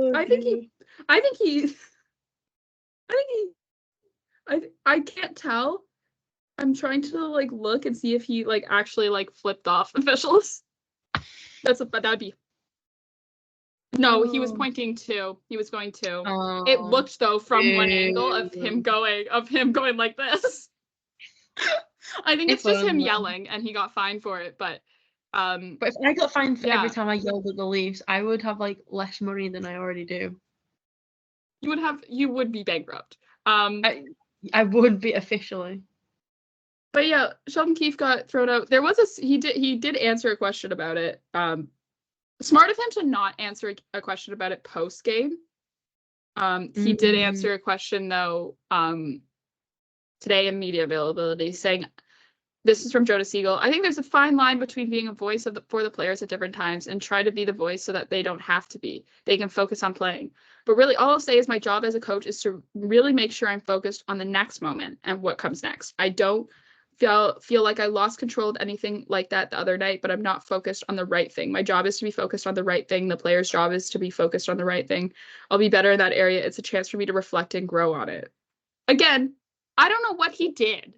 Oh, I can't tell. I'm trying to like look and see if he like actually like flipped off officials. That'd be. No, he was pointing to. He was going to. It looked though from one angle of him going like this. I think it's just him yelling, and he got fined for it. But if I got fined for every time I yelled at the Leafs, I would have like less money than I already do. You would be bankrupt. I would be officially. But yeah, Sheldon Keefe got thrown out. There was he did answer a question about it. Smart of him to not answer a question about it post game. He did answer a question though today in media availability, saying, this is from Jonas Siegel, I think there's a fine line between being a voice for the players at different times and try to be the voice so that they don't have to be. They can focus on playing. But really, all I'll say is my job as a coach is to really make sure I'm focused on the next moment and what comes next. I don't feel like I lost control of anything like that the other night, but I'm not focused on the right thing. My job is to be focused on the right thing. The player's job is to be focused on the right thing. I'll be better in that area. It's a chance for me to reflect and grow on it. Again, I don't know what he did.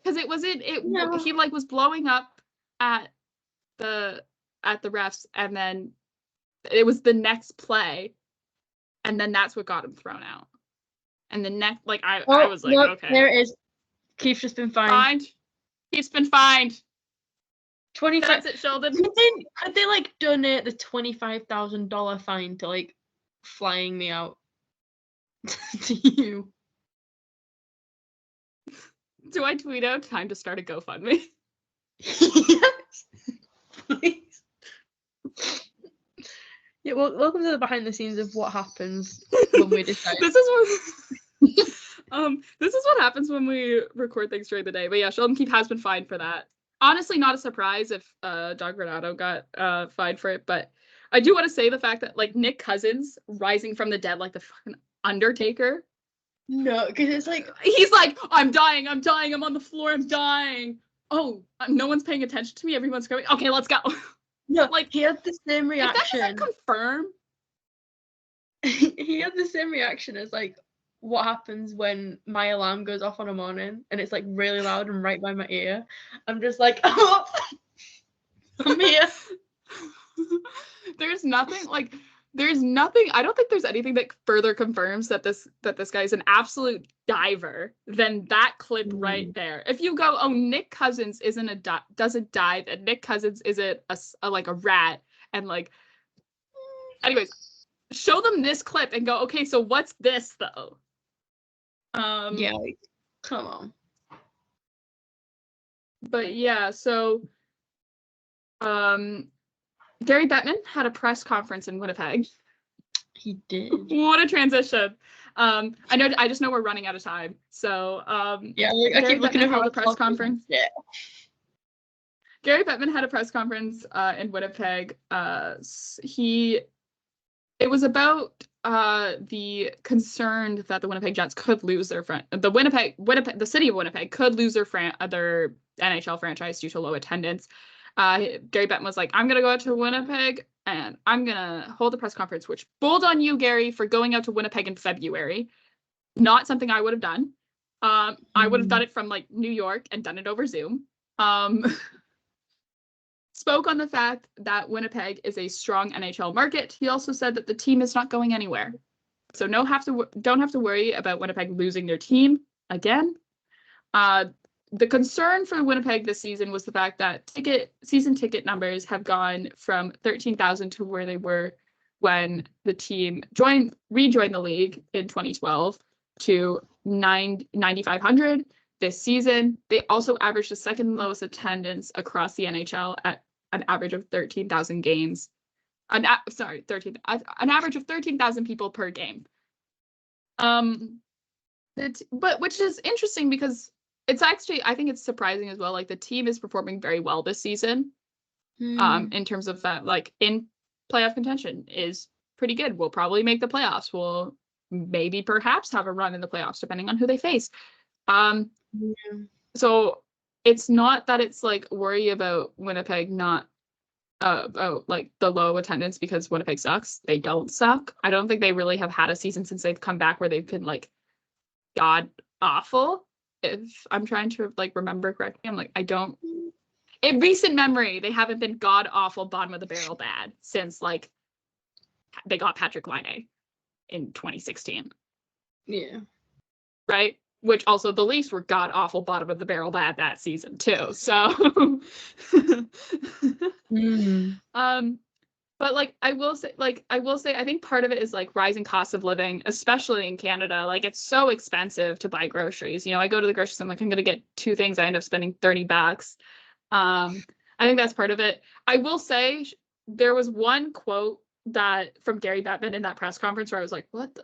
Because it wasn't he like was blowing up at the refs, and then it was the next play, and then that's what got him thrown out. And the next, like I was like, okay, there it is. Keith's just been fined. Keith's been fined. 25. That's it, Sheldon. Could they like donate the $25,000 fine to like flying me out to you? Do I tweet out time to start a GoFundMe? Yes, please. Yeah, well, welcome to the behind the scenes of what happens when we decide. This is what happens when we record things during the day. But yeah, Sheldon Keefe has been fined for that. Honestly, not a surprise if Doug Renato got fined for it, but I do want to say the fact that like Nick Cousins rising from the dead like the fucking Undertaker. No, because it's like he's like, I'm dying, I'm on the floor, I'm dying. Oh, no one's paying attention to me. Everyone's going, okay, let's go. No, like he had the same reaction. If that doesn't confirm. He had the same reaction as like what happens when my alarm goes off on a morning and it's like really loud and right by my ear. I'm just like, oh, I'm here. There's nothing. I don't think there's anything that further confirms that this guy is an absolute diver than that clip right there. If you go, oh, Nick Cousins doesn't dive, and Nick Cousins isn't like a rat, and like, anyways, show them this clip and go, okay, so what's this though? Yeah, like, come on. But yeah, so Gary Bettman had a press conference in Winnipeg. He did. What a transition. I just know we're running out of time. So yeah, like, I keep looking at held a press conference. Yeah. Gary Bettman had a press conference in Winnipeg. It was about the concern that the Winnipeg Jets could lose their the city of Winnipeg could lose their NHL franchise due to low attendance. Gary Bettman was like, I'm going to go out to Winnipeg and I'm going to hold a press conference, which bold on you, Gary, for going out to Winnipeg in February. Not something I would have done. I would have done it from like New York and done it over Zoom. Spoke on the fact that Winnipeg is a strong NHL market. He also said that the team is not going anywhere. So don't have to worry about Winnipeg losing their team again. The concern for Winnipeg this season was the fact that season ticket numbers have gone from 13,000 to where they were when the team rejoined the league in 2012 to 9,500 this season. They also averaged the second lowest attendance across the NHL at an average of 13,000 games. An average of 13,000 people per game. But which is interesting because it's actually, I think it's surprising as well. Like the team is performing very well this season. In terms of that, like in playoff contention is pretty good. We'll probably make the playoffs. We'll maybe perhaps have a run in the playoffs depending on who they face. So it's not that it's like worry about Winnipeg not like the low attendance because Winnipeg sucks. They don't suck. I don't think they really have had a season since they've come back where they've been like god awful. If I'm trying to like remember correctly, I'm like, I don't. In recent memory, they haven't been god awful, bottom of the barrel bad since like they got Patrick Laine in 2016. Yeah. Right. Which also the Leafs were god awful, bottom of the barrel bad that season too. So. But I will say, I think part of it is rising costs of living, especially in Canada. It's so expensive to buy groceries. I go to the grocery store, I'm gonna get 2 things. I end up spending $30. I think that's part of it. I will say there was one quote that from Gary Bettman in that press conference where I was like, what the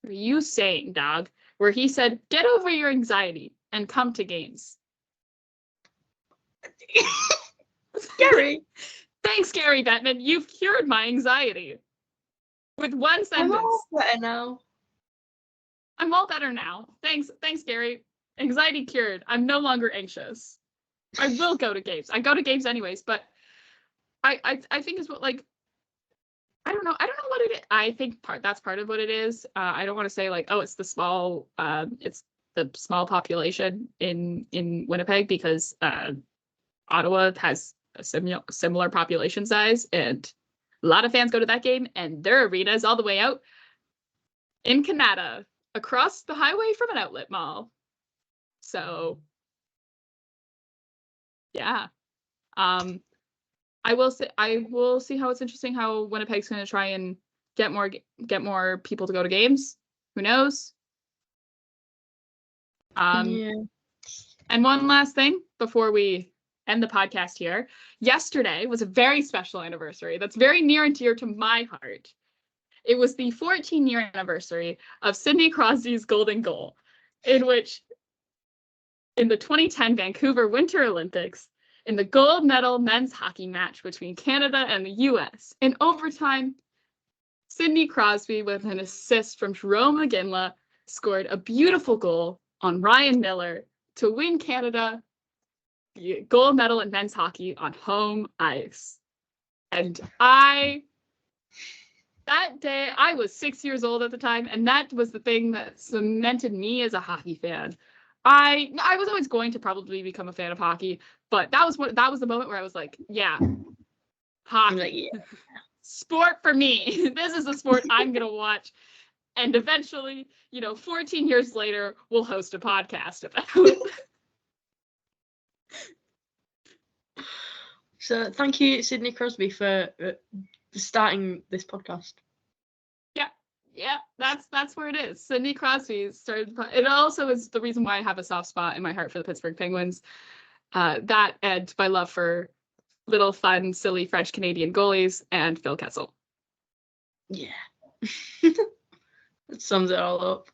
are you saying, dog? Where he said, get over your anxiety and come to games. Gary. Thanks, Gary Bettman. You've cured my anxiety. With one sentence. I'm all better now. I'm all better now. Thanks, Gary. Anxiety cured. I'm no longer anxious. I will go to games. I go to games anyways, but I think is what I don't know what it is. I think that's part of what it is. I don't want to say oh, it's the small population in Winnipeg, because Ottawa has a similar population size, and a lot of fans go to that game, and their arena is all the way out in Canada, across the highway from an outlet mall. So yeah. I will see how it's interesting how Winnipeg's going to try and get more people to go to games. Who knows? Yeah. And one last thing before we end the podcast here. Yesterday was a very special anniversary that's very near and dear to my heart. It was the 14-year anniversary of Sidney Crosby's golden goal, in which, in the 2010 Vancouver Winter Olympics, in the gold medal men's hockey match between Canada and the US, in overtime, Sidney Crosby, with an assist from Jerome McGinley, scored a beautiful goal on Ryan Miller to win Canada the gold medal in men's hockey on home ice. And that day, I was 6 years old at the time, and that was the thing that cemented me as a hockey fan. I was always going to probably become a fan of hockey, but that was the moment where I was like, yeah, hockey. Yeah. Sport for me. This is the sport I'm going to watch. And eventually, 14 years later, we'll host a podcast about it. So thank you, Sidney Crosby, for starting this podcast. Yeah, that's where it is. Sidney Crosby started. It also is the reason why I have a soft spot in my heart for the Pittsburgh Penguins. That and my love for little fun, silly French Canadian goalies and Phil Kessel. Yeah. That sums it all up.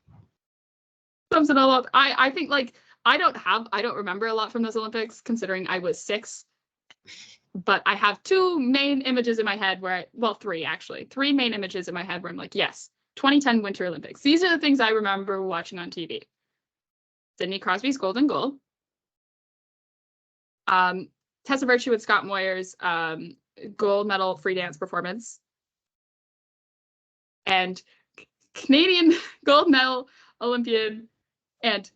I think I don't remember a lot from those Olympics, considering I was 6. But I have 2 main images in my head three main images in my head where I'm like, yes, 2010 Winter Olympics. These are the things I remember watching on TV. Sidney Crosby's golden goal. Tessa Virtue and Scott Moyer's gold medal free dance performance. And Canadian gold medal Olympian and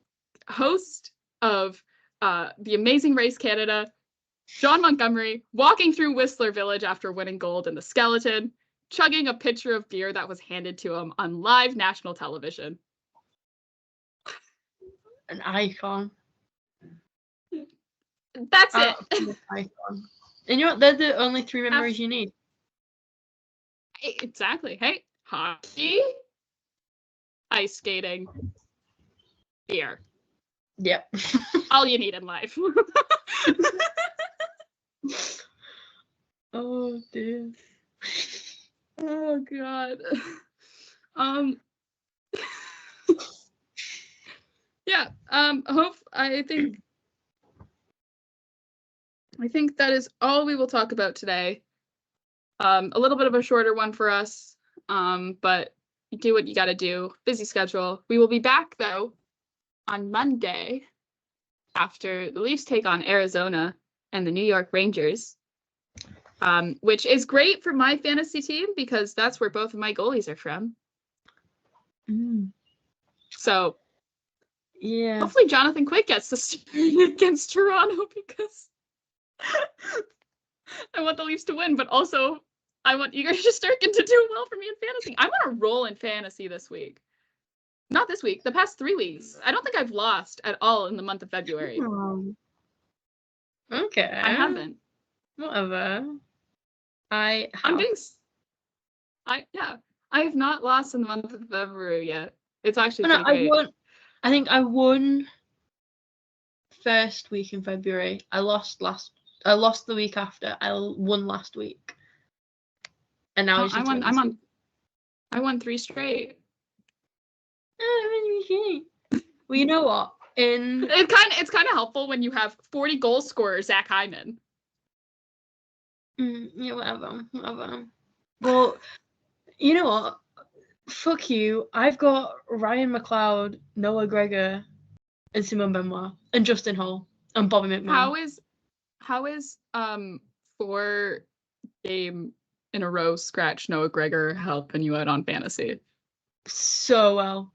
host of The Amazing Race Canada, John Montgomery, walking through Whistler Village after winning gold in the skeleton, chugging a pitcher of beer that was handed to him on live national television. An icon. That's it. An icon. And you know what? They're the only 3 memories you need. Exactly. Hey, hockey, ice skating, beer. Yep. All you need in life. Oh dear. Oh god. Yeah. I think that is all we will talk about today. A little bit of a shorter one for us, but you do what you got to do. Busy schedule. We will be back though on Monday after the Leafs take on Arizona and the New York Rangers, which is great for my fantasy team because that's where both of my goalies are from. So yeah, hopefully Jonathan Quick gets to start against Toronto because I want the Leafs to win, but also I want Igor Shesterkin to do well for me in fantasy. I'm on a roll in fantasy this week. Not this week, the past 3 weeks. I don't think I've lost at all in the month of February. Okay. I haven't. Whatever. I I'm have. doing. I have not lost in the month of February yet. It's actually No, pretty great. I think I won first week in February. I lost the week after. I won last week. And now it's I just won. I won 3 straight. Well, you know what? It's kind of helpful when you have 40 goal scorer Zach Hyman. Yeah, whatever. Well, you know what? Fuck you. I've got Ryan McLeod, Noah Gregor, and Simon Benoit, and Justin Hall, and Bobby McMahon. How is 4 game in a row scratch Noah Gregor helping you out on fantasy? So well.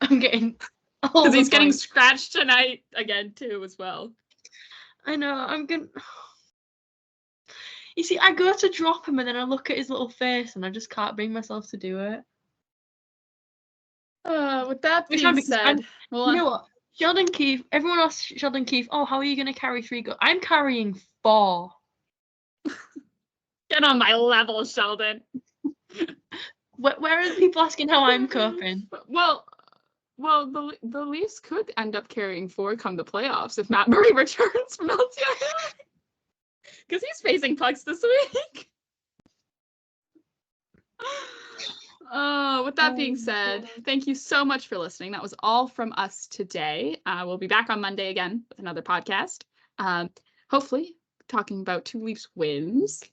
I'm getting all because the he's getting points. scratched tonight again too as well. I know. I'm gonna. You see, I go to drop him and then I look at his little face and I just can't bring myself to do it. With that being said, well, you know what? Sheldon Keefe, everyone else, Sheldon Keefe, oh, how are you going to carry 3 goals? I'm carrying 4. Get on my level, Sheldon. Where are the people asking how I'm coping? Well, the Leafs could end up carrying 4 come the playoffs if Matt Murray returns from LTIR. Because he's facing pucks this week. With that being said, thank you so much for listening. That was all from us today. We'll be back on Monday again with another podcast. Hopefully talking about 2 Leafs wins.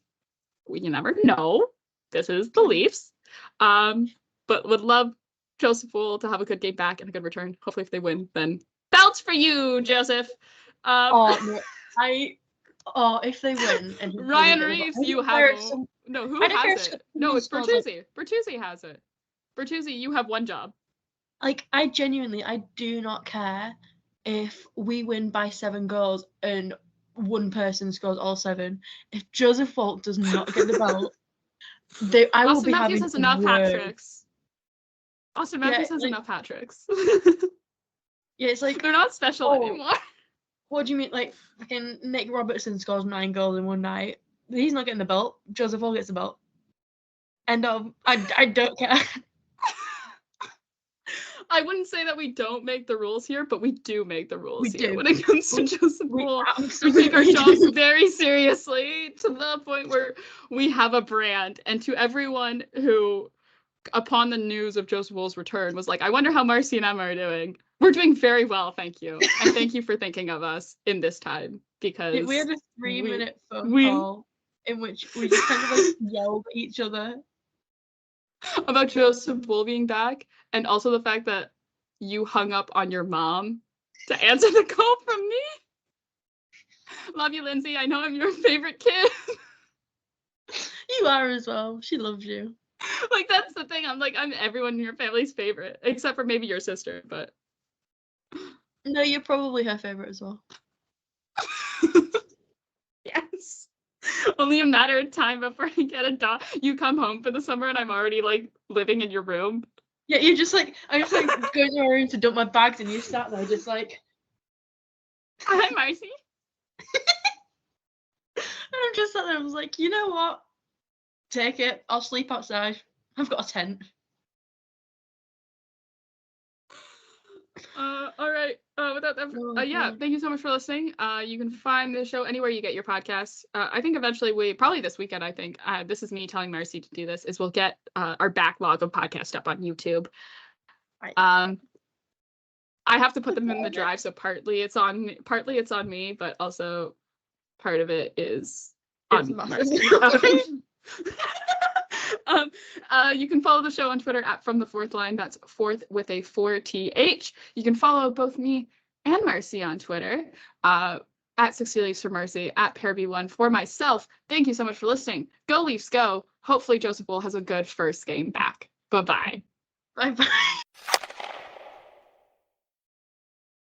You never know. This is the Leafs. But would love Joseph Woll to have a good game back and a good return. Hopefully if they win, then belts for you, Joseph. If they win and Ryan Reeves, you have no. Who has it? No, it's Bertuzzi. Bertuzzi has it. Bertuzzi, you have one job. Like, I do not care if we win by 7 goals and one person scores all 7. If Joseph Woll does not get the belt, I will be having has enough hat tricks. Austin Matthews has enough hat tricks. Yeah, it's like they're not special anymore. What do you mean? Like, fucking Nick Robertson scores 9 goals in one night. He's not getting the belt. Joseph Woll gets the belt. And I don't care. I wouldn't say that we don't make the rules here, but we do make the rules here when it comes to Joseph Woll. We take our jobs very seriously to the point where we have a brand. And to everyone who, upon the news of Joseph Woll's return, was like, I wonder how Marcie and Emma are doing. We're doing very well, thank you. And thank you for thinking of us in this time, because we had a 3-minute phone call in which we just kind of like yelled at each other about Joseph Woll being back, and also the fact that you hung up on your mom to answer the call from me. Love you, Lindsay. I know I'm your favorite kid. You are as well. She loves you. Like, that's the thing. I'm everyone in your family's favorite, except for maybe your sister, but no, you're probably her favorite as well. Yes. Only a matter of time before I get a dog. You come home for the summer and I'm already like living in your room. Yeah, I'm just like going to my room to dump my bags and you sat there just like, hi, Marcie. And I'm just sat there, I was like, you know what? Take it. I'll sleep outside. I've got a tent. All right. Without that, yeah, thank you so much for listening. You can find the show anywhere you get your podcasts. I think eventually probably this weekend, I think, this is me telling Marcie to do this, is we'll get our backlog of podcasts up on YouTube. Right. I have to put them in the drive, so partly it's on me, but also part of it is on Marcie. You can follow the show on Twitter at From the Fourth Line. That's fourth with a 4th. You can follow both me and Marcie on Twitter at 60 Leafs for Marcie, at PearB1 for myself. Thank you so much for listening. Go Leafs, go. Hopefully Joseph Woll has a good first game back. Bye-bye. Bye-bye.